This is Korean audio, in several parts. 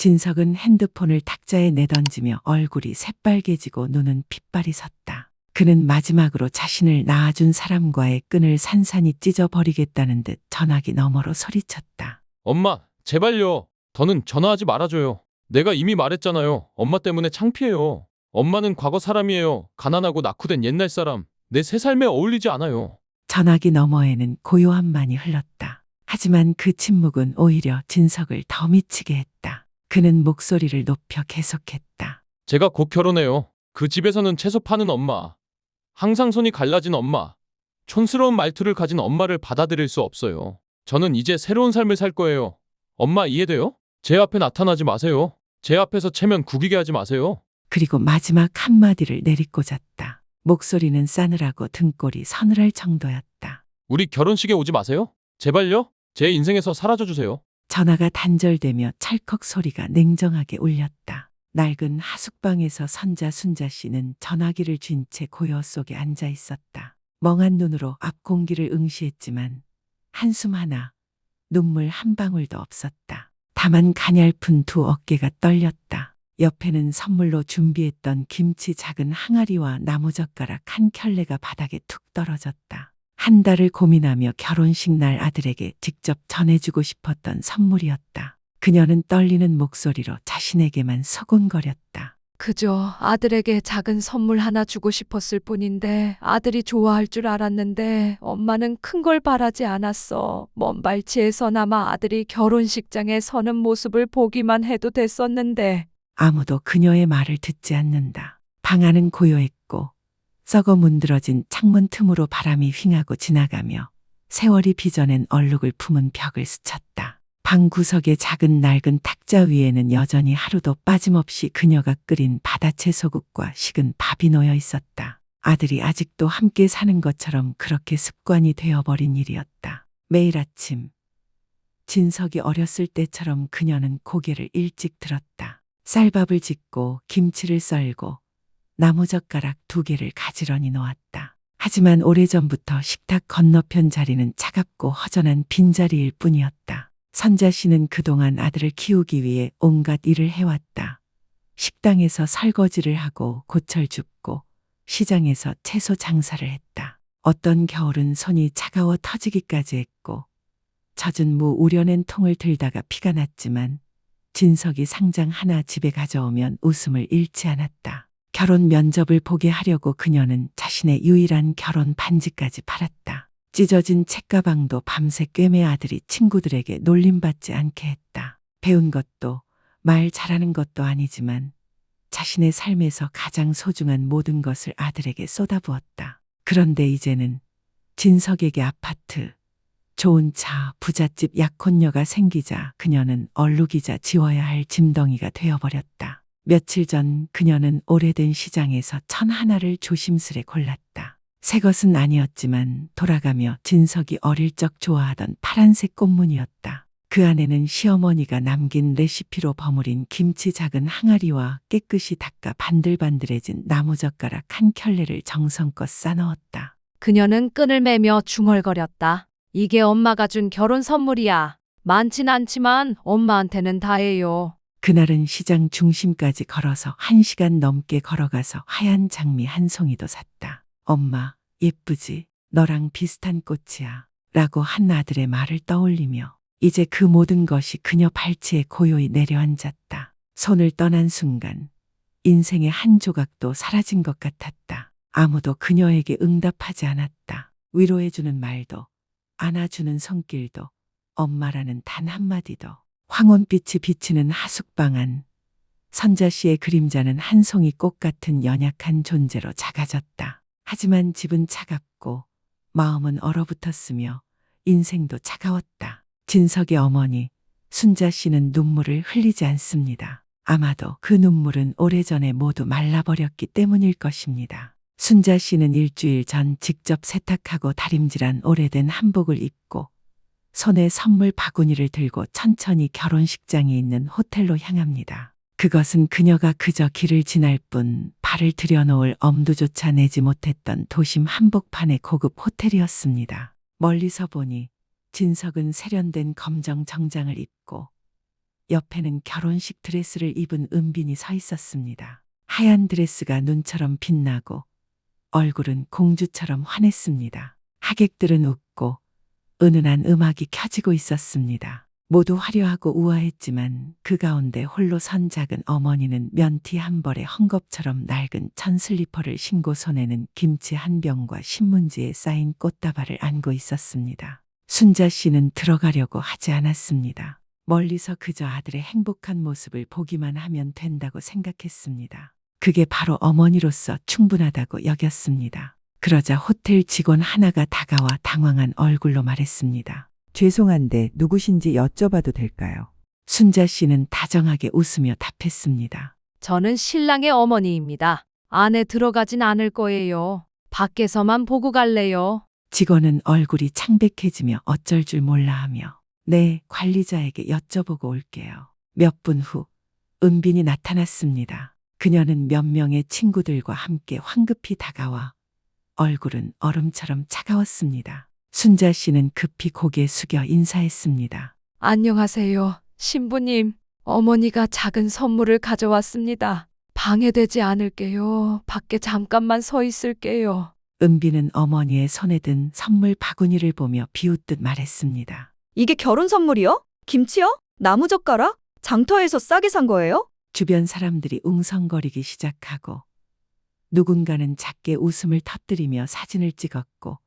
진석은 핸드폰을 탁자에 내던지며 얼굴이 새빨개지고 눈은 핏발이 섰다. 그는 마지막으로 자신을 낳아준 사람과의 끈을 산산이 찢어버리겠다는 듯 전화기 너머로 소리쳤다. 엄마, 제발요. 더는 전화하지 말아줘요. 내가 이미 말했잖아요. 엄마 때문에 창피해요. 엄마는 과거 사람이에요. 가난하고 낙후된 옛날 사람. 내 새 삶에 어울리지 않아요. 전화기 너머에는 고요함만이 흘렀다. 하지만 그 침묵은 오히려 진석을 더 미치게 했다. 그는 목소리를 높여 계속했다. 제가 곧 결혼해요. 그 집에서는 채소 파는 엄마. 항상 손이 갈라진 엄마. 촌스러운 말투를 가진 엄마를 받아들일 수 없어요. 저는 이제 새로운 삶을 살 거예요. 엄마 이해돼요? 제 앞에 나타나지 마세요. 제 앞에서 체면 구기게 하지 마세요. 그리고 마지막 한마디를 내리꽂았다. 목소리는 싸늘하고 등골이 서늘할 정도였다. 우리 결혼식에 오지 마세요. 제발요. 제 인생에서 사라져 주세요. 전화가 단절되며 찰컥 소리가 냉정하게 울렸다. 낡은 하숙방에서 선자 순자 씨는 전화기를 쥔 채 고요 속에 앉아 있었다. 멍한 눈으로 앞 공기를 응시했지만 한숨 하나, 눈물 한 방울도 없었다. 다만 가냘픈 두 어깨가 떨렸다. 옆에는 선물로 준비했던 김치 작은 항아리와 나무젓가락 한 켤레가 바닥에 툭 떨어졌다. 한 달을 고민하며 결혼식 날 아들에게 직접 전해주고 싶었던 선물이었다. 그녀는 떨리는 목소리로 자신에게만 서곤거렸다. 그저 아들에게 작은 선물 하나 주고 싶었을 뿐인데 아들이 좋아할 줄 알았는데 엄마는 큰 걸 바라지 않았어. 먼 발치에서나마 아들이 결혼식장에 서는 모습을 보기만 해도 됐었는데. 아무도 그녀의 말을 듣지 않는다. 방 안은 고요했고 썩어 문드러진 창문 틈으로 바람이 휘하고 지나가며 세월이 빚어낸 얼룩을 품은 벽을 스쳤다. 방 구석의 작은 낡은 탁자 위에는 여전히 하루도 빠짐없이 그녀가 끓인 바다채소국과 식은 밥이 놓여 있었다. 아들이 아직도 함께 사는 것처럼 그렇게 습관이 되어버린 일이었다. 매일 아침 진석이 어렸을 때처럼 그녀는 고개를 일찍 들었다. 쌀밥을 짓고 김치를 썰고 나무젓가락 2개를 가지런히 놓았다. 하지만 오래전부터 식탁 건너편 자리는 차갑고 허전한 빈자리일 뿐이었다. 선자 씨는 그동안 아들을 키우기 위해 온갖 일을 해왔다. 식당에서 설거지를 하고 고철 줍고 시장에서 채소 장사를 했다. 어떤 겨울은 손이 차가워 터지기까지 했고 젖은 무 우려낸 통을 들다가 피가 났지만 진석이 상장 하나 집에 가져오면 웃음을 잃지 않았다. 결혼 면접을 보게 하려고 그녀는 자신의 유일한 결혼 반지까지 팔았다. 찢어진 책가방도 밤새 꿰매 아들이 친구들에게 놀림받지 않게 했다. 배운 것도 말 잘하는 것도 아니지만 자신의 삶에서 가장 소중한 모든 것을 아들에게 쏟아부었다. 그런데 이제는 진석에게 아파트, 좋은 차, 부잣집 약혼녀가 생기자 그녀는 얼룩이자 지워야 할 짐덩이가 되어버렸다. 며칠 전 그녀는 오래된 시장에서 천 하나를 조심스레 골랐다. 새 것은 아니었지만 돌아가며 진석이 어릴 적 좋아하던 파란색 꽃무늬였다. 그 안에는 시어머니가 남긴 레시피로 버무린 김치 작은 항아리와 깨끗이 닦아 반들반들해진 나무젓가락 한 켤레를 정성껏 싸넣었다. 그녀는 끈을 매며 중얼거렸다. 이게 엄마가 준 결혼 선물이야. 많진 않지만 엄마한테는 다해요. 그날은 시장 중심까지 걸어서 1시간 넘게 걸어가서 하얀 장미 한 송이도 샀다. 엄마, 예쁘지? 너랑 비슷한 꽃이야. 라고 한 아들의 말을 떠올리며 이제 그 모든 것이 그녀 발치에 고요히 내려앉았다. 손을 떠난 순간 인생의 한 조각도 사라진 것 같았다. 아무도 그녀에게 응답하지 않았다. 위로해주는 말도, 안아주는 손길도, 엄마라는 단 한마디도. 황혼빛이 비치는 하숙방 안, 선자 씨의 그림자는 한 송이 꽃 같은 연약한 존재로 작아졌다. 하지만 집은 차갑고 마음은 얼어붙었으며 인생도 차가웠다. 진석의 어머니, 순자 씨는 눈물을 흘리지 않습니다. 아마도 그 눈물은 오래전에 모두 말라버렸기 때문일 것입니다. 순자 씨는 일주일 전 직접 세탁하고 다림질한 오래된 한복을 입고 손에 선물 바구니를 들고 천천히 결혼식장이 있는 호텔로 향합니다. 그것은 그녀가 그저 길을 지날 뿐 발을 들여놓을 엄두조차 내지 못했던 도심 한복판의 고급 호텔이었습니다. 멀리서 보니 진석은 세련된 검정 정장을 입고 옆에는 결혼식 드레스를 입은 은빈이 서 있었습니다. 하얀 드레스가 눈처럼 빛나고 얼굴은 공주처럼 환했습니다. 하객들은 웃고 은은한 음악이 켜지고 있었습니다. 모두 화려하고 우아했지만 그 가운데 홀로 선 작은 어머니는 면티 한 벌에 헝겊처럼 낡은 천 슬리퍼를 신고 손에는 김치 한 병과 신문지에 쌓인 꽃다발을 안고 있었습니다. 순자 씨는 들어가려고 하지 않았습니다. 멀리서 그저 아들의 행복한 모습을 보기만 하면 된다고 생각했습니다. 그게 바로 어머니로서 충분하다고 여겼습니다. 그러자 호텔 직원 하나가 다가와 당황한 얼굴로 말했습니다. 죄송한데 누구신지 여쭤봐도 될까요? 순자 씨는 다정하게 웃으며 답했습니다. 저는 신랑의 어머니입니다. 안에 들어가진 않을 거예요. 밖에서만 보고 갈래요. 직원은 얼굴이 창백해지며 어쩔 줄 몰라하며 네, 관리자에게 여쭤보고 올게요. 몇 분 후 은빈이 나타났습니다. 그녀는 몇 명의 친구들과 함께 황급히 다가와 얼굴은 얼음처럼 차가웠습니다. 순자 씨는 급히 고개 숙여 인사했습니다. 안녕하세요. 신부님, 어머니가 작은 선물을 가져왔습니다. 방해되지 않을게요. 밖에 잠깐만 서 있을게요. 은빈은 어머니의 손에 든 선물 바구니를 보며 비웃듯 말했습니다. 이게 결혼 선물이요? 김치요? 나무젓가락? 장터에서 싸게 산 거예요? 주변 사람들이 웅성거리기 시작하고 누군가는 작게 웃음을 터뜨리며 사진을 찍었고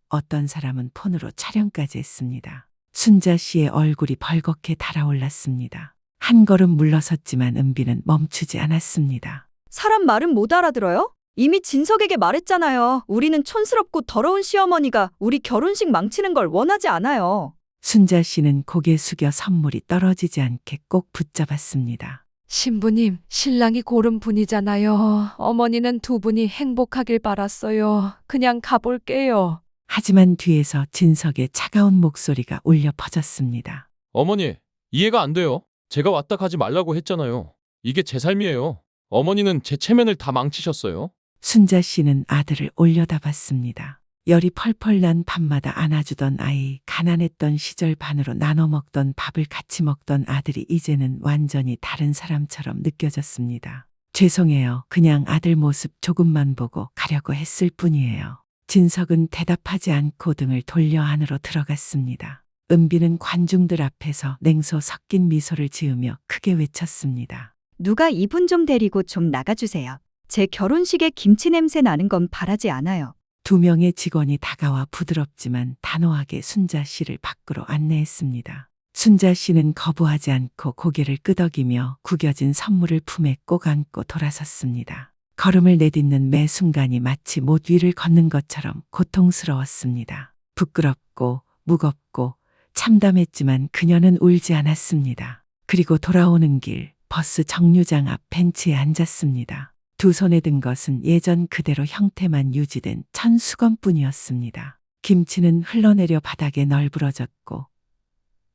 어떤 사람은 폰으로 촬영까지 했습니다. 순자 씨의 얼굴이 벌겋게 달아올랐습니다. 한 걸음 물러섰지만 은빈은 멈추지 않았습니다. 사람 말은 못 알아들어요? 이미 진석에게 말했잖아요. 우리는 촌스럽고 더러운 시어머니가 우리 결혼식 망치는 걸 원하지 않아요. 순자 씨는 고개 숙여 선물이 떨어지지 않게 꼭 붙잡았습니다. 신부님, 신랑이 고른 분이잖아요. 어머니는 두 분이 행복하길 바랐어요. 그냥 가볼게요. 하지만 뒤에서 진석의 차가운 목소리가 울려 퍼졌습니다. 어머니, 이해가 안 돼요. 제가 왔다 가지 말라고 했잖아요. 이게 제 삶이에요. 어머니는 제 체면을 다 망치셨어요. 순자 씨는 아들을 올려다봤습니다. 열이 펄펄 난 밤마다 안아주던 아이, 가난했던 시절 반으로 나눠 먹던 밥을 같이 먹던 아들이 이제는 완전히 다른 사람처럼 느껴졌습니다. 죄송해요. 그냥 아들 모습 조금만 보고 가려고 했을 뿐이에요. 진석은 대답하지 않고 등을 돌려 안으로 들어갔습니다. 은비는 관중들 앞에서 냉소 섞인 미소를 지으며 크게 외쳤습니다. 누가 이분 좀 데리고 좀 나가주세요. 제 결혼식에 김치 냄새 나는 건 바라지 않아요. 두 명의 직원이 다가와 부드럽지만 단호하게 순자 씨를 밖으로 안내했습니다. 순자 씨는 거부하지 않고 고개를 끄덕이며 구겨진 선물을 품에 꼭 안고 돌아섰습니다. 걸음을 내딛는 매 순간이 마치 못 위를 걷는 것처럼 고통스러웠습니다. 부끄럽고 무겁고 참담했지만 그녀는 울지 않았습니다. 그리고 돌아오는 길 버스 정류장 앞 벤치에 앉았습니다. 두 손에 든 것은 예전 그대로 형태만 유지된 천 수건뿐이었습니다. 김치는 흘러내려 바닥에 널브러졌고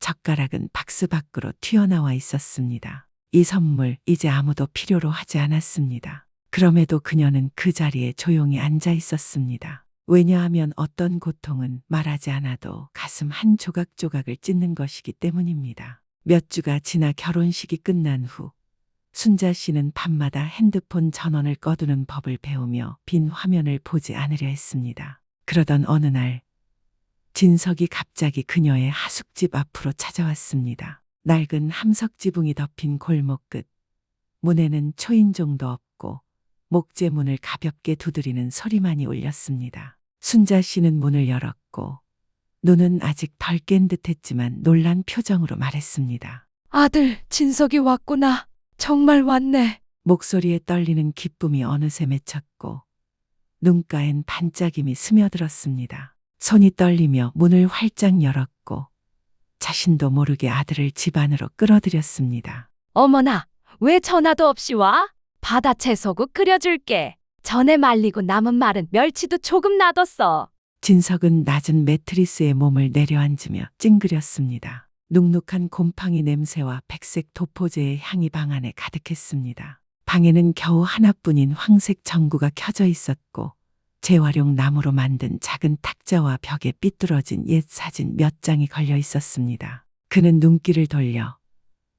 젓가락은 박스 밖으로 튀어나와 있었습니다. 이 선물 이제 아무도 필요로 하지 않았습니다. 그럼에도 그녀는 그 자리에 조용히 앉아 있었습니다. 왜냐하면 어떤 고통은 말하지 않아도 가슴 한 조각조각을 찢는 것이기 때문입니다. 몇 주가 지나 결혼식이 끝난 후 순자 씨는 밤마다 핸드폰 전원을 꺼두는 법을 배우며 빈 화면을 보지 않으려 했습니다. 그러던 어느 날 진석이 갑자기 그녀의 하숙집 앞으로 찾아왔습니다. 낡은 함석 지붕이 덮인 골목 끝 문에는 초인종도 없고 목재문을 가볍게 두드리는 소리만이 울렸습니다. 순자 씨는 문을 열었고 눈은 아직 덜 깬 듯했지만 놀란 표정으로 말했습니다. 아들, 진석이 왔구나. 정말 왔네. 목소리에 떨리는 기쁨이 어느새 맺혔고 눈가엔 반짝임이 스며들었습니다. 손이 떨리며 문을 활짝 열었고 자신도 모르게 아들을 집 안으로 끌어들였습니다. 어머나, 왜 전화도 없이 와? 바다 채소국 끓여줄게. 전에 말리고 남은 말은 멸치도 조금 놔뒀어. 진석은 낮은 매트리스에 몸을 내려앉으며 찡그렸습니다. 눅눅한 곰팡이 냄새와 백색 도포제의 향이 방 안에 가득했습니다. 방에는 겨우 하나뿐인 황색 전구가 켜져 있었고 재활용 나무로 만든 작은 탁자와 벽에 삐뚤어진 옛 사진 몇 장이 걸려 있었습니다. 그는 눈길을 돌려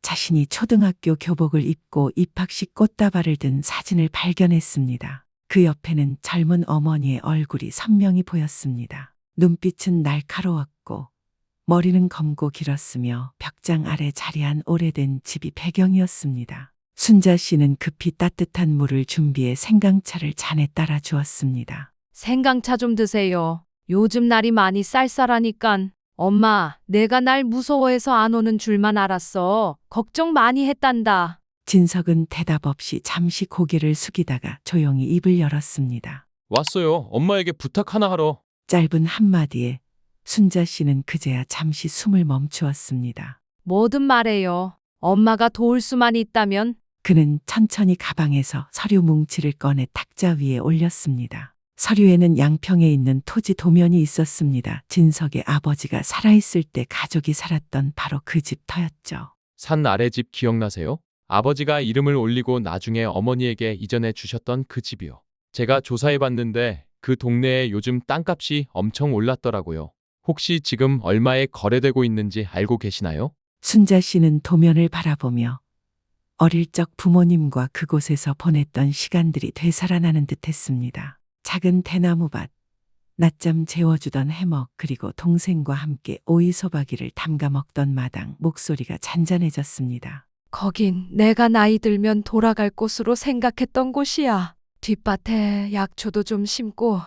자신이 초등학교 교복을 입고 입학식 꽃다발을 든 사진을 발견했습니다. 그 옆에는 젊은 어머니의 얼굴이 선명히 보였습니다. 눈빛은 날카로웠고 머리는 검고 길었으며 벽장 아래 자리한 오래된 집이 배경이었습니다. 순자 씨는 급히 따뜻한 물을 준비해 생강차를 잔에 따라 주었습니다. 생강차 좀 드세요. 요즘 날이 많이 쌀쌀하니깐. 엄마, 내가 날 무서워해서 안 오는 줄만 알았어. 걱정 많이 했단다. 진석은 대답 없이 잠시 고개를 숙이다가 조용히 입을 열었습니다. 왔어요. 엄마에게 부탁 하나 하러. 짧은 한마디에 순자 씨는 그제야 잠시 숨을 멈추었습니다. 뭐든 말해요. 엄마가 도울 수만 있다면. 그는 천천히 가방에서 서류 뭉치를 꺼내 탁자 위에 올렸습니다. 서류에는 양평에 있는 토지 도면이 있었습니다. 진석의 아버지가 살아있을 때 가족이 살았던 바로 그 집 터였죠. 산 아래 집 기억나세요? 아버지가 이름을 올리고 나중에 어머니에게 이전해 주셨던 그 집이요. 제가 조사해 봤는데 그 동네에 요즘 땅값이 엄청 올랐더라고요. 혹시 지금 얼마에 거래되고 있는지 알고 계시나요? 순자 씨는 도면을 바라보며 어릴 적 부모님과 그곳에서 보냈던 시간들이 되살아나는 듯했습니다. 작은 대나무밭, 낮잠 재워주던 해먹, 그리고 동생과 함께 오이소박이를 담가 먹던 마당, 목소리가 잔잔해졌습니다. 거긴 내가 나이 들면 돌아갈 곳으로 생각했던 곳이야. 뒷밭에 약초도 좀 심고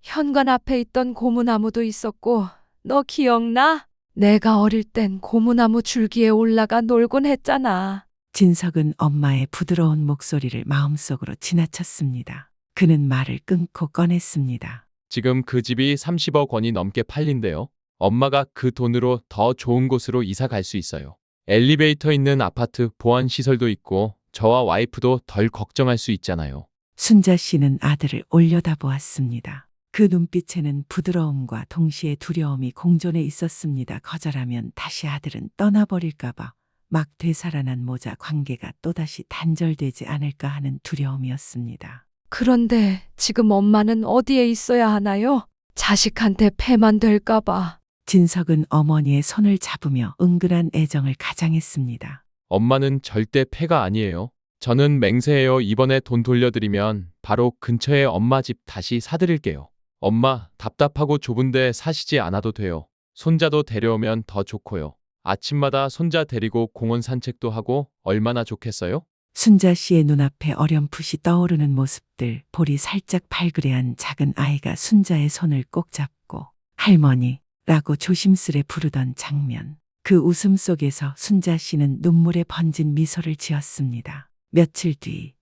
현관 앞에 있던 고무나무도 있었고 너 기억나? 내가 어릴 땐 고무나무 줄기에 올라가 놀곤 했잖아. 진석은 엄마의 부드러운 목소리를 마음속으로 지나쳤습니다. 그는 말을 끊고 꺼냈습니다. 지금 그 집이 30억 원이 넘게 팔린대요. 엄마가 그 돈으로 더 좋은 곳으로 이사 갈 수 있어요. 엘리베이터 있는 아파트, 보안 시설도 있고 저와 와이프도 덜 걱정할 수 있잖아요. 순자 씨는 아들을 올려다보았습니다. 그 눈빛에는 부드러움과 동시에 두려움이 공존해 있었습니다. 거절하면 다시 아들은 떠나버릴까봐 막 되살아난 모자 관계가 또다시 단절되지 않을까 하는 두려움이었습니다. 그런데 지금 엄마는 어디에 있어야 하나요? 자식한테 패만 될까봐. 진석은 어머니의 손을 잡으며 은근한 애정을 가장했습니다. 엄마는 절대 폐가 아니에요. 저는 맹세해요. 이번에 돈 돌려드리면 바로 근처에 엄마 집 다시 사드릴게요. 엄마, 답답하고 좁은데 사시지 않아도 돼요. 손자도 데려오면 더 좋고요. 아침마다 손자 데리고 공원 산책도 하고 얼마나 좋겠어요? 순자 씨의 눈앞에 어렴풋이 떠오르는 모습들, 볼이 살짝 발그레한 작은 아이가 순자의 손을 꼭 잡고 할머니라고 조심스레 부르던 장면. 그 웃음 속에서 순자 씨는 눈물에 번진 미소를 지었습니다. 며칠 뒤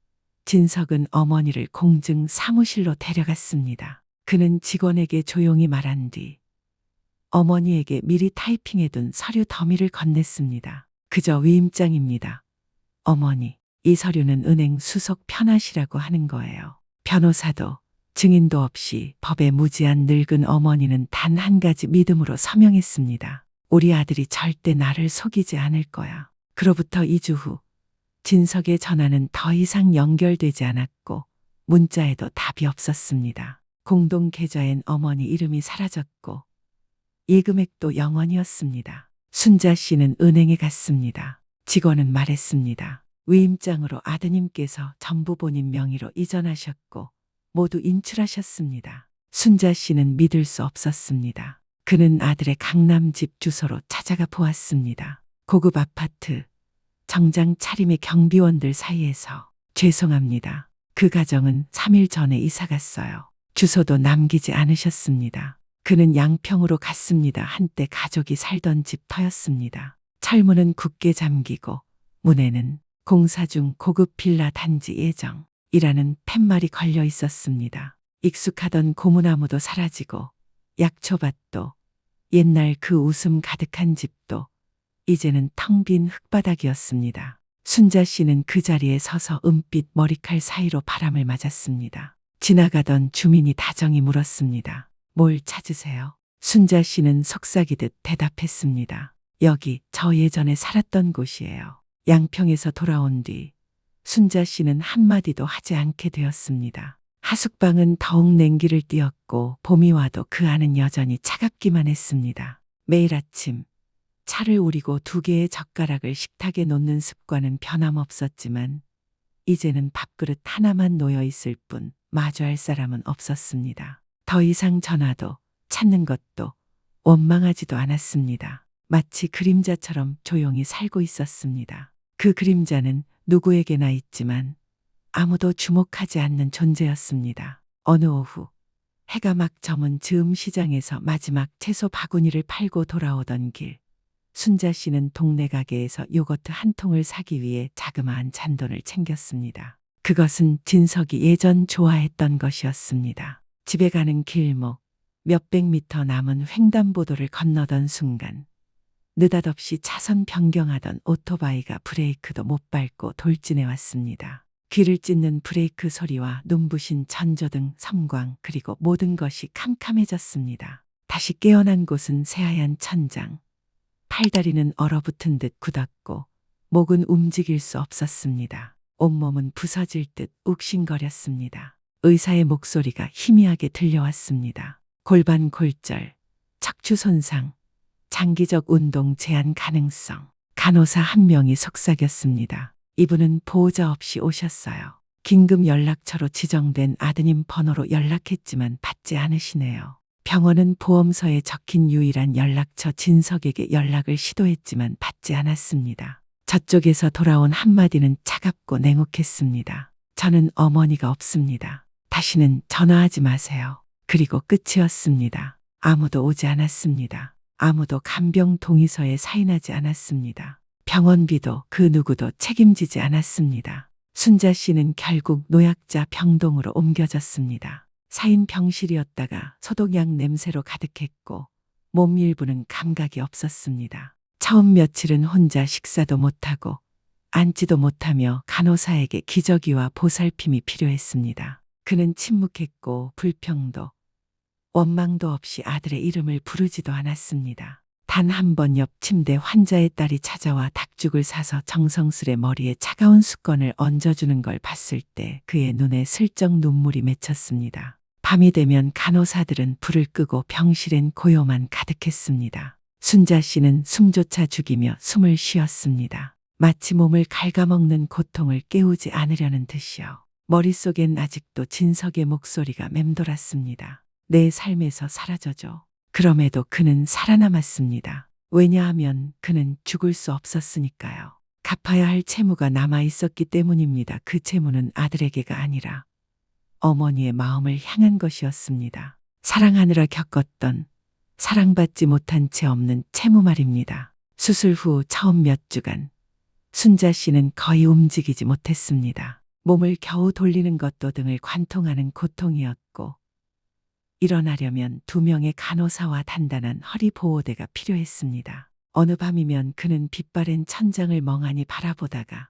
진석은 어머니를 공증 사무실로 데려갔습니다. 그는 직원에게 조용히 말한 뒤 어머니에게 미리 타이핑해둔 서류 더미를 건넸습니다. 그저 위임장입니다. 어머니, 이 서류는 은행 수속 편하시라고 하는 거예요. 변호사도 증인도 없이 법에 무지한 늙은 어머니는 단 한 가지 믿음으로 서명했습니다. 우리 아들이 절대 나를 속이지 않을 거야. 그로부터 2주 후 진석의 전화는 더 이상 연결되지 않았고 문자에도 답이 없었습니다. 공동 계좌엔 어머니 이름이 사라졌고 예금액도 0원이었습니다. 순자 씨는 은행에 갔습니다. 직원은 말했습니다. 위임장으로 아드님께서 전부 본인 명의로 이전하셨고 모두 인출하셨습니다. 순자 씨는 믿을 수 없었습니다. 그는 아들의 강남 집 주소로 찾아가 보았습니다. 고급 아파트, 정장 차림의 경비원들 사이에서 죄송합니다. 그 가정은 3일 전에 이사 갔어요. 주소도 남기지 않으셨습니다. 그는 양평으로 갔습니다. 한때 가족이 살던 집 터였습니다. 철문은 굳게 잠기고 문에는 공사 중 고급 빌라 단지 예정이라는 팻말이 걸려 있었습니다. 익숙하던 고무나무도 사라지고 약초밭도 옛날 그 웃음 가득한 집도 이제는 텅 빈 흙바닥이었습니다. 순자 씨는 그 자리에 서서 은빛 머리칼 사이로 바람을 맞았습니다. 지나가던 주민이 다정히 물었습니다. 뭘 찾으세요? 순자 씨는 속삭이듯 대답했습니다. 여기 저 예전에 살았던 곳이에요. 양평에서 돌아온 뒤 순자 씨는 한마디도 하지 않게 되었습니다. 하숙방은 더욱 냉기를 띠었고 봄이 와도 그 안은 여전히 차갑기만 했습니다. 매일 아침 차를 우리고 2개의 젓가락을 식탁에 놓는 습관은 변함없었지만 이제는 밥그릇 하나만 놓여 있을 뿐 마주할 사람은 없었습니다. 더 이상 전화도 찾는 것도 원망하지도 않았습니다. 마치 그림자처럼 조용히 살고 있었습니다. 그 그림자는 누구에게나 있지만 아무도 주목하지 않는 존재였습니다. 어느 오후 해가 막 저문 즈음 시장에서 마지막 채소 바구니를 팔고 돌아오던 길, 순자 씨는 동네 가게에서 요거트 한 통을 사기 위해 자그마한 잔돈을 챙겼습니다. 그것은 진석이 예전 좋아했던 것이었습니다. 집에 가는 길목, 몇백 미터 남은 횡단보도를 건너던 순간 느닷없이 차선 변경하던 오토바이가 브레이크도 못 밟고 돌진해 왔습니다. 귀를 찢는 브레이크 소리와 눈부신 전조등, 섬광, 그리고 모든 것이 캄캄해졌습니다. 다시 깨어난 곳은 새하얀 천장, 팔다리는 얼어붙은 듯 굳었고 목은 움직일 수 없었습니다. 온몸은 부서질 듯 욱신거렸습니다. 의사의 목소리가 희미하게 들려왔습니다. 골반 골절, 척추 손상, 장기적 운동 제한 가능성. 간호사 한 명이 속삭였습니다. 이분은 보호자 없이 오셨어요. 긴급 연락처로 지정된 아드님 번호로 연락했지만 받지 않으시네요. 병원은 보험서에 적힌 유일한 연락처 진석에게 연락을 시도했지만 받지 않았습니다. 저쪽에서 돌아온 한마디는 차갑고 냉혹했습니다. 저는 어머니가 없습니다. 다시는 전화하지 마세요. 그리고 끝이었습니다. 아무도 오지 않았습니다. 아무도 간병 동의서에 사인하지 않았습니다. 병원비도 그 누구도 책임지지 않았습니다. 순자 씨는 결국 노약자 병동으로 옮겨졌습니다. 4인 병실이었다가 소독약 냄새로 가득했고 몸 일부는 감각이 없었습니다. 처음 며칠은 혼자 식사도 못하고 앉지도 못하며 간호사에게 기저귀와 보살핌이 필요했습니다. 그는 침묵했고 불평도 원망도 없이 아들의 이름을 부르지도 않았습니다. 단 한 번 옆 침대 환자의 딸이 찾아와 닭죽을 사서 정성스레 머리에 차가운 수건을 얹어주는 걸 봤을 때 그의 눈에 슬쩍 눈물이 맺혔습니다. 밤이 되면 간호사들은 불을 끄고 병실엔 고요만 가득했습니다. 순자 씨는 숨조차 죽이며 숨을 쉬었습니다. 마치 몸을 갉아먹는 고통을 깨우지 않으려는 듯이요. 머릿속엔 아직도 진석의 목소리가 맴돌았습니다. 내 삶에서 사라져줘. 그럼에도 그는 살아남았습니다. 왜냐하면 그는 죽을 수 없었으니까요. 갚아야 할 채무가 남아 있었기 때문입니다. 그 채무는 아들에게가 아니라 어머니의 마음을 향한 것이었습니다. 사랑하느라 겪었던 사랑받지 못한 채 없는 채무 말입니다. 수술 후 처음 몇 주간 순자 씨는 거의 움직이지 못했습니다. 몸을 겨우 돌리는 것도 등을 관통하는 고통이었고 일어나려면 2명의 간호사와 단단한 허리 보호대가 필요했습니다. 어느 밤이면 그는 빛바랜 천장을 멍하니 바라보다가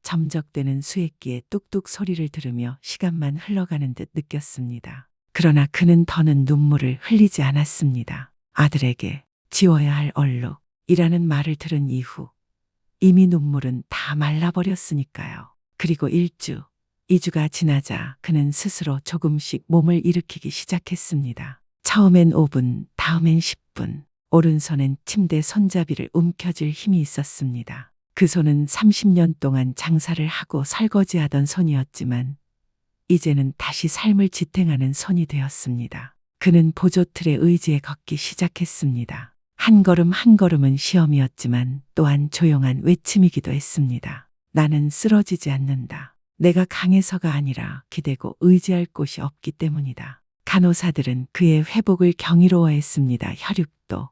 점적되는 수액기의 뚝뚝 소리를 들으며 시간만 흘러가는 듯 느꼈습니다. 그러나 그는 더는 눈물을 흘리지 않았습니다. 아들에게 지워야 할 얼룩이라는 말을 들은 이후 이미 눈물은 다 말라버렸으니까요. 그리고 1주, 2주가 지나자 그는 스스로 조금씩 몸을 일으키기 시작했습니다. 처음엔 5분, 다음엔 10분. 오른손엔 침대 손잡이를 움켜쥘 힘이 있었습니다. 그 손은 30년 동안 장사를 하고 설거지하던 손이었지만 이제는 다시 삶을 지탱하는 손이 되었습니다. 그는 보조틀에 의지해 걷기 시작했습니다. 한 걸음 한 걸음은 시험이었지만 또한 조용한 외침이기도 했습니다. 나는 쓰러지지 않는다. 내가 강해서가 아니라 기대고 의지할 곳이 없기 때문이다. 간호사들은 그의 회복을 경이로워했습니다. 혈육도,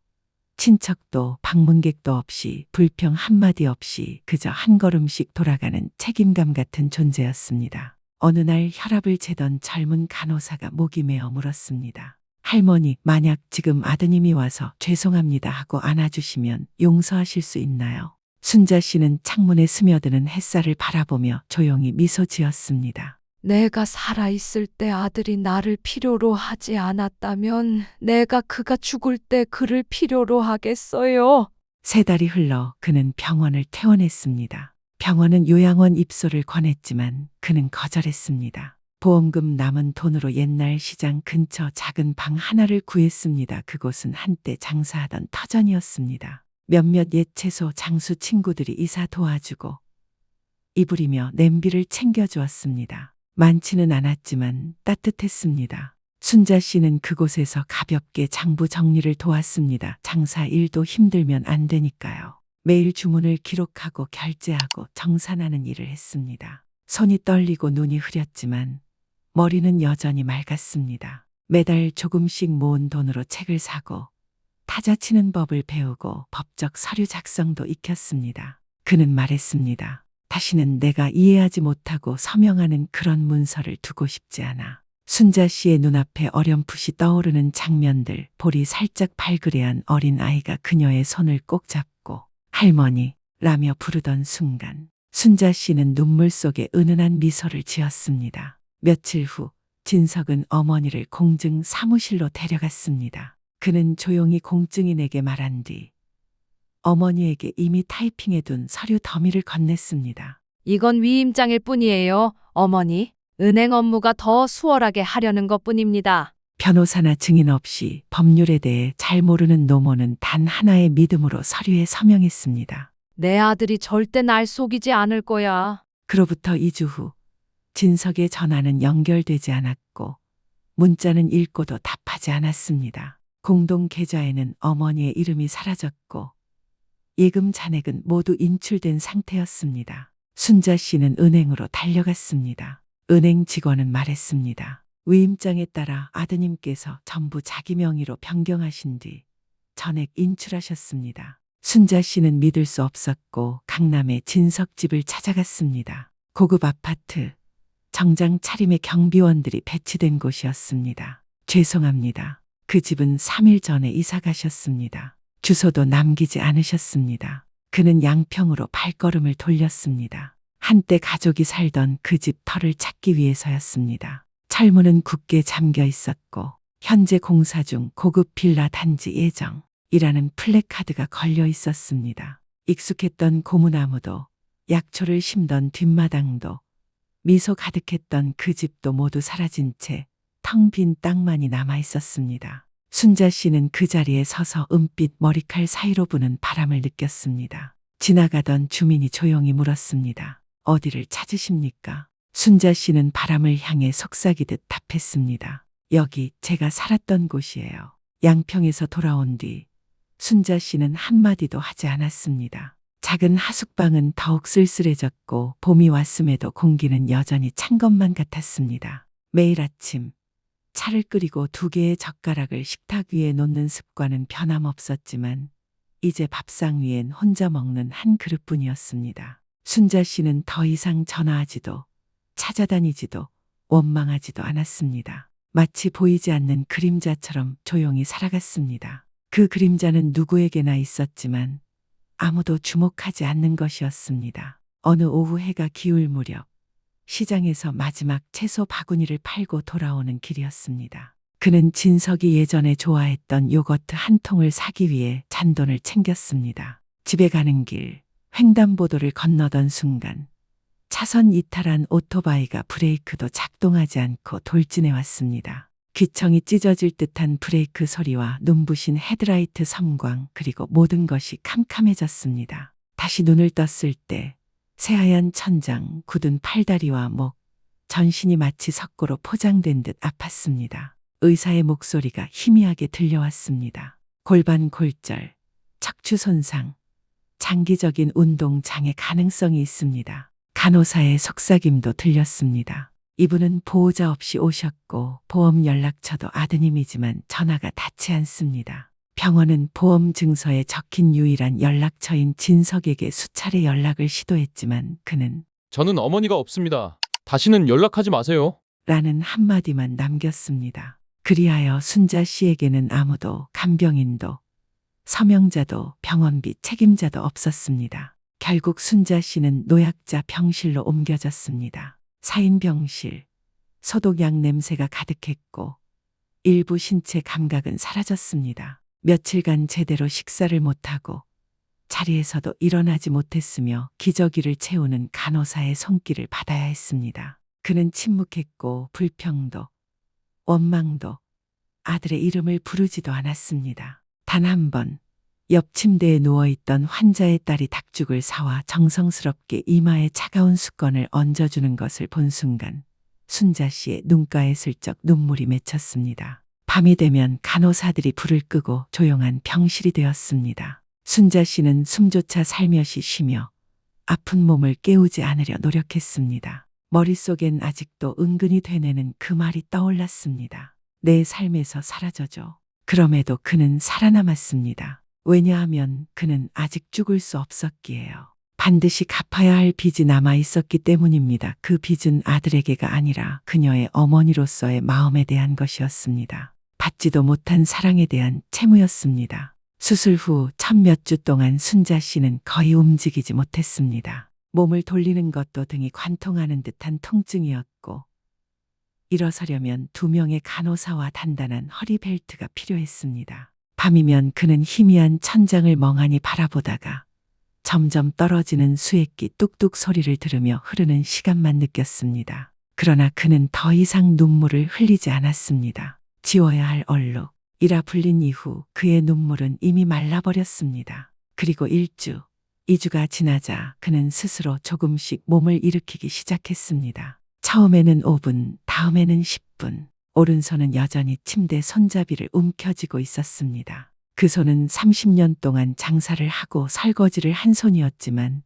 친척도, 방문객도 없이 불평 한마디 없이 그저 한 걸음씩 돌아가는 책임감 같은 존재였습니다. 어느 날 혈압을 재던 젊은 간호사가 목이 메어 물었습니다. 할머니, 만약 지금 아드님이 와서 죄송합니다 하고 안아주시면 용서하실 수 있나요? 순자 씨는 창문에 스며드는 햇살을 바라보며 조용히 미소 지었습니다. 내가 살아있을 때 아들이 나를 필요로 하지 않았다면 내가 그가 죽을 때 그를 필요로 하겠어요. 3달이 흘러 그는 병원을 퇴원했습니다. 병원은 요양원 입소를 권했지만 그는 거절했습니다. 보험금 남은 돈으로 옛날 시장 근처 작은 방 하나를 구했습니다. 그곳은 한때 장사하던 터전이었습니다. 몇몇 옛 채소 장수 친구들이 이사 도와주고 이불이며 냄비를 챙겨주었습니다. 많지는 않았지만 따뜻했습니다. 순자 씨는 그곳에서 가볍게 장부 정리를 도왔습니다. 장사 일도 힘들면 안 되니까요. 매일 주문을 기록하고 결제하고 정산하는 일을 했습니다. 손이 떨리고 눈이 흐렸지만 머리는 여전히 맑았습니다. 매달 조금씩 모은 돈으로 책을 사고 타자 치는 법을 배우고 법적 서류 작성도 익혔습니다. 그는 말했습니다. 다시는 내가 이해하지 못하고 서명하는 그런 문서를 두고 싶지 않아. 순자 씨의 눈앞에 어렴풋이 떠오르는 장면들, 볼이 살짝 발그레한 어린 아이가 그녀의 손을 꼭 잡고 할머니 라며 부르던 순간 순자 씨는 눈물 속에 은은한 미소를 지었습니다. 며칠 후 진석은 어머니를 공증 사무실로 데려갔습니다. 그는 조용히 공증인에게 말한 뒤 어머니에게 이미 타이핑해둔 서류 더미를 건넸습니다. 이건 위임장일 뿐이에요, 어머니. 은행 업무가 더 수월하게 하려는 것뿐입니다. 변호사나 증인 없이 법률에 대해 잘 모르는 노모는 단 하나의 믿음으로 서류에 서명했습니다. 내 아들이 절대 날 속이지 않을 거야. 그로부터 2주 후 진석의 전화는 연결되지 않았고 문자는 읽고도 답하지 않았습니다. 공동 계좌에는 어머니의 이름이 사라졌고 예금 잔액은 모두 인출된 상태였습니다. 순자 씨는 은행으로 달려갔습니다. 은행 직원은 말했습니다. 위임장에 따라 아드님께서 전부 자기 명의로 변경하신 뒤 전액 인출하셨습니다. 순자 씨는 믿을 수 없었고 강남의 진석집을 찾아갔습니다. 고급 아파트, 정장 차림의 경비원들이 배치된 곳이었습니다. 죄송합니다. 그 집은 3일 전에 이사 가셨습니다. 주소도 남기지 않으셨습니다. 그는 양평으로 발걸음을 돌렸습니다. 한때 가족이 살던 그 집 터를 찾기 위해서였습니다. 철문은 굳게 잠겨 있었고 현재 공사 중 고급 빌라 단지 예정이라는 플래카드가 걸려 있었습니다. 익숙했던 고무나무도 약초를 심던 뒷마당도 미소 가득했던 그 집도 모두 사라진 채 텅 빈 땅만이 남아 있었습니다. 순자 씨는 그 자리에 서서 은빛 머리칼 사이로 부는 바람을 느꼈습니다. 지나가던 주민이 조용히 물었습니다. 어디를 찾으십니까? 순자 씨는 바람을 향해 속삭이듯 답했습니다. 여기 제가 살았던 곳이에요. 양평에서 돌아온 뒤 순자 씨는 한마디도 하지 않았습니다. 작은 하숙방은 더욱 쓸쓸해졌고 봄이 왔음에도 공기는 여전히 찬 것만 같았습니다. 매일 아침 차를 끓이고 2개의 젓가락을 식탁 위에 놓는 습관은 변함없었지만 이제 밥상 위엔 혼자 먹는 한 그릇뿐이었습니다. 순자 씨는 더 이상 전화하지도 찾아다니지도 원망하지도 않았습니다. 마치 보이지 않는 그림자처럼 조용히 살아갔습니다. 그 그림자는 누구에게나 있었지만 아무도 주목하지 않는 것이었습니다. 어느 오후 해가 기울 무렵 시장에서 마지막 채소 바구니를 팔고 돌아오는 길이었습니다. 그는 진석이 예전에 좋아했던 요거트 한 통을 사기 위해 잔돈을 챙겼습니다. 집에 가는 길 횡단보도를 건너던 순간 차선 이탈한 오토바이가 브레이크도 작동하지 않고 돌진해 왔습니다. 귀청이 찢어질 듯한 브레이크 소리와 눈부신 헤드라이트 섬광 그리고 모든 것이 캄캄해졌습니다. 다시 눈을 떴을 때 새하얀 천장, 굳은 팔다리와 목, 전신이 마치 석고로 포장된 듯 아팠습니다. 의사의 목소리가 희미하게 들려왔습니다. 골반 골절, 척추 손상, 장기적인 운동 장애 가능성이 있습니다. 간호사의 속삭임도 들렸습니다. 이분은 보호자 없이 오셨고 보험 연락처도 아드님이지만 전화가 닿지 않습니다. 병원은 보험 증서에 적힌 유일한 연락처인 진석에게 수차례 연락을 시도했지만 그는 저는 어머니가 없습니다. 다시는 연락하지 마세요. 라는 한마디만 남겼습니다. 그리하여 순자 씨에게는 아무도 간병인도 서명자도 병원비 책임자도 없었습니다. 결국 순자 씨는 노약자 병실로 옮겨졌습니다. 4인 병실, 소독약 냄새가 가득했고 일부 신체 감각은 사라졌습니다. 며칠간 제대로 식사를 못하고 자리에서도 일어나지 못했으며 기저귀를 채우는 간호사의 손길을 받아야 했습니다. 그는 침묵했고 불평도 원망도 아들의 이름을 부르지도 않았습니다. 단 한 번 옆 침대에 누워있던 환자의 딸이 닭죽을 사와 정성스럽게 이마에 차가운 수건을 얹어주는 것을 본 순간 순자 씨의 눈가에 슬쩍 눈물이 맺혔습니다. 밤이 되면 간호사들이 불을 끄고 조용한 병실이 되었습니다. 순자 씨는 숨조차 살며시 쉬며 아픈 몸을 깨우지 않으려 노력했습니다. 머릿속엔 아직도 은근히 되뇌는 그 말이 떠올랐습니다. 내 삶에서 사라져줘. 그럼에도 그는 살아남았습니다. 왜냐하면 그는 아직 죽을 수 없었기에요. 반드시 갚아야 할 빚이 남아 있었기 때문입니다. 그 빚은 아들에게가 아니라 그녀의 어머니로서의 마음에 대한 것이었습니다. 받지도 못한 사랑에 대한 채무였습니다. 수술 후 첫 몇 주 동안 순자 씨는 거의 움직이지 못했습니다. 몸을 돌리는 것도 등이 관통하는 듯한 통증이었고 일어서려면 2명의 간호사와 단단한 허리 벨트가 필요했습니다. 밤이면 그는 희미한 천장을 멍하니 바라보다가 점점 떨어지는 수액기 뚝뚝 소리를 들으며 흐르는 시간만 느꼈습니다. 그러나 그는 더 이상 눈물을 흘리지 않았습니다. 지워야 할 얼룩, 이라 불린 이후 그의 눈물은 이미 말라버렸습니다. 그리고 1주, 2주가 지나자 그는 스스로 조금씩 몸을 일으키기 시작했습니다. 처음에는 5분, 다음에는 10분. 오른손은 여전히 침대 손잡이를 움켜쥐고 있었습니다. 그 손은 30년 동안 장사를 하고 설거지를 한 손이었지만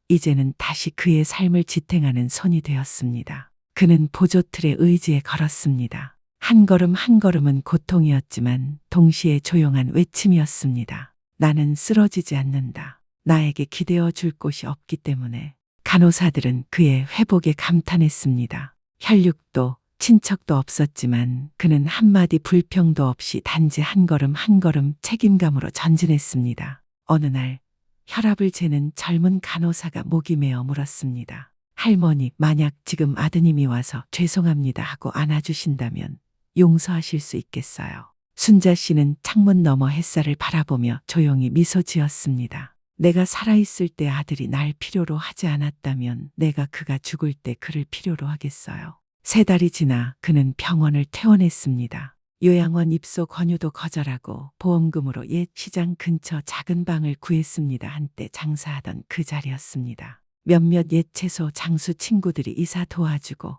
이제는 다시 그의 삶을 지탱하는 손이 되었습니다. 그는 보조틀에 의지해 걸었습니다. 한 걸음 한 걸음은 고통이었지만 동시에 조용한 외침이었습니다. 나는 쓰러지지 않는다. 나에게 기대어 줄 곳이 없기 때문에. 간호사들은 그의 회복에 감탄했습니다. 혈육도 친척도 없었지만 그는 한마디 불평도 없이 단지 한 걸음 한 걸음 책임감으로 전진했습니다. 어느 날 혈압을 재는 젊은 간호사가 목이 메어 물었습니다. 할머니, 만약 지금 아드님이 와서 죄송합니다 하고 안아주신다면 용서하실 수 있겠어요? 순자 씨는 창문 너머 햇살을 바라보며 조용히 미소 지었습니다. 내가 살아있을 때 아들이 날 필요로 하지 않았다면 내가 그가 죽을 때 그를 필요로 하겠어요. 3달이 지나 그는 병원을 퇴원했습니다. 요양원 입소 권유도 거절하고 보험금으로 옛 시장 근처 작은 방을 구했습니다. 한때 장사하던 그 자리였습니다. 몇몇 옛 채소 장수 친구들이 이사 도와주고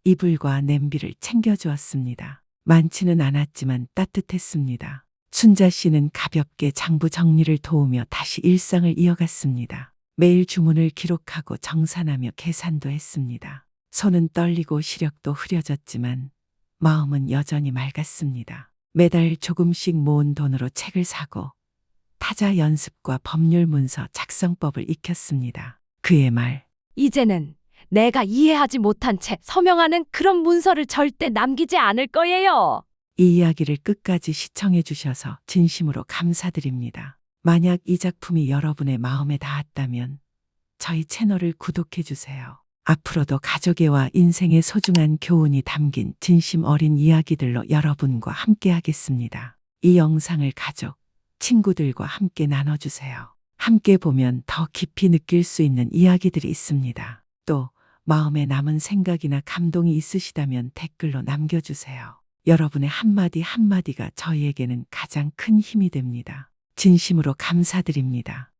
이불과 냄비를 챙겨주었습니다. 많지는 않았지만 따뜻했습니다. 순자 씨는 가볍게 장부 정리를 도우며 다시 일상을 이어갔습니다. 매일 주문을 기록하고 정산하며 계산도 했습니다. 손은 떨리고 시력도 흐려졌지만 마음은 여전히 맑았습니다. 매달 조금씩 모은 돈으로 책을 사고 타자 연습과 법률 문서 작성법을 익혔습니다. 그의 말, 이제는 내가 이해하지 못한 채 서명하는 그런 문서를 절대 남기지 않을 거예요. 이 이야기를 끝까지 시청해 주셔서 진심으로 감사드립니다. 만약 이 작품이 여러분의 마음에 닿았다면 저희 채널을 구독해 주세요. 앞으로도 가족애와 인생의 소중한 교훈이 담긴 진심 어린 이야기들로 여러분과 함께 하겠습니다. 이 영상을 가족, 친구들과 함께 나눠주세요. 함께 보면 더 깊이 느낄 수 있는 이야기들이 있습니다. 또 마음에 남은 생각이나 감동이 있으시다면 댓글로 남겨주세요. 여러분의 한마디 한마디가 저희에게는 가장 큰 힘이 됩니다. 진심으로 감사드립니다.